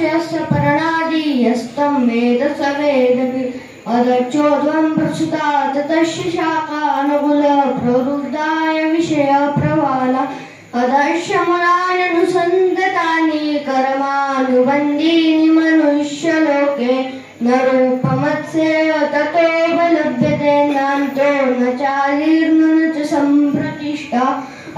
यस्य परणादि यस्तं वेद स वेदविद् अदच्चोद्वं प्रसुतात् तस्य शाखानुकूल प्रवृद्धाय विषय प्रवाला अदस्य मूलान्यनुसन्ततानि कर्मानुबन्धीनि मनुष्यलोके न रूपमत्सेव ततोपलभ्यते नान्तो न चालीर्न च सम्प्रतिष्ठा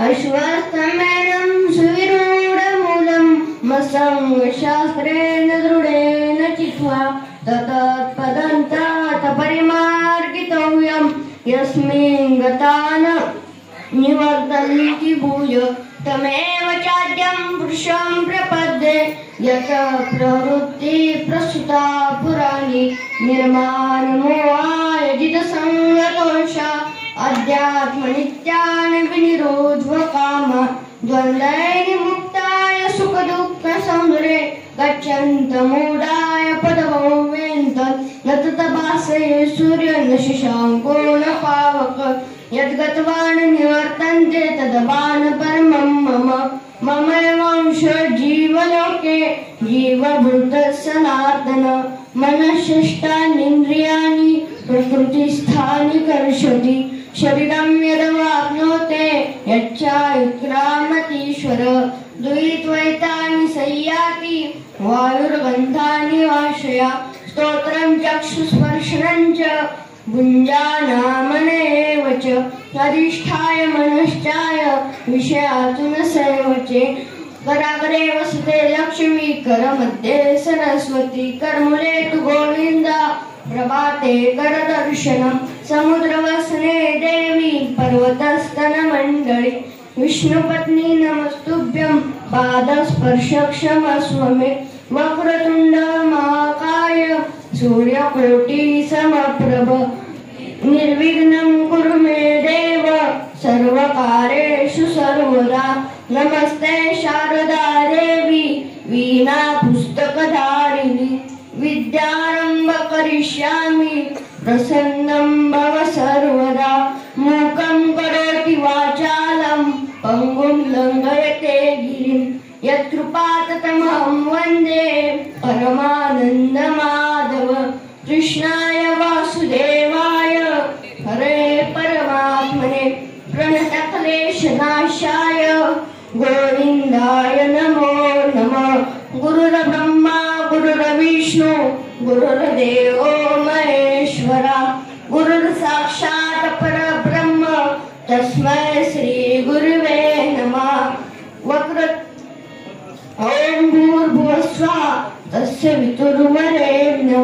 अश्वत्थमेनं सुविरूढमूलं मत्सङ्गशास्त्रेण दृढेन चित्वा तत्पदन्तात् परिमार्गितव्यं यस्मिन् गता न निवर्तन्ति भूय तमेव चाद्यं पुरुषं प्रपद्ये यत प्रवृत्ति प्रसुता पुराणी निर्माणमोहाय जितसंगतोषा अध्यात्मनित्यान् विनिरोध्वकाम द्वन्द्वैः मुक्ताय सुखदुःखसमुद्रे गच्छन्तमूढाय पदवो वेन्तन् न ततभासे सूर्य न शशाङ्को न पावक यद्गतवान् निवर्तन्ते तदभान् परमं मम ममैवांश जीवलोके जीवभूतः सनातन मनःषष्ठानीन्द्रियाणि प्रकृतिस्थानि कर्षति शरीरं यदवाप्नोते यच्चायुक्रामतीश्वर द्वैतानि संयाति वायुर्गन्धानि वाशया स्तोत्रं चक्षुस्पर्शनं च भुञ्जानामनेव च अधिष्ठाय मनश्चाय विषयातुन सेवचे कराग्रे वसते लक्ष्मी करमध्ये सरस्वती करमुले तु गोविन्दा प्रभाते करदर्शनं समुद्रवसने देवी पर्वतस्तनमण्डली विष्णुपत्नी नमस्तुभ्यं पादस्पर्शक्षमस्व मे वक्रतुण्ड महाकाय सूर्यकोटि समप्रभ निर्विघ्नं कुरु मे देव सर्वकार्येषु सर्वदा नमस्ते शारदा देवी वीणा पुस्तकधारिणी विद्यारम्भ करिष्यामि प्रसन्नं भव सर्वदा मूकं करोति वाचालं पङ्गुं लङ्घयते गिरिं यत्कृपातमहं वन्दे परमानन्दमाधव कृष्णाय वासुदेवाय हरे परमात्मने प्रणतक्लेशनाशाय गोविन्दाय नमो नमः गुरुर्ब्रह्मा गुरुर्विष्णु गुरुर्देवो महेश्वरा गुरुर्साक्षात् परब्रह्म तस्मै श्री गुरुवे नमः ॐ भूर्भुवः स्वः तस्य वितुर्वरेण्यम्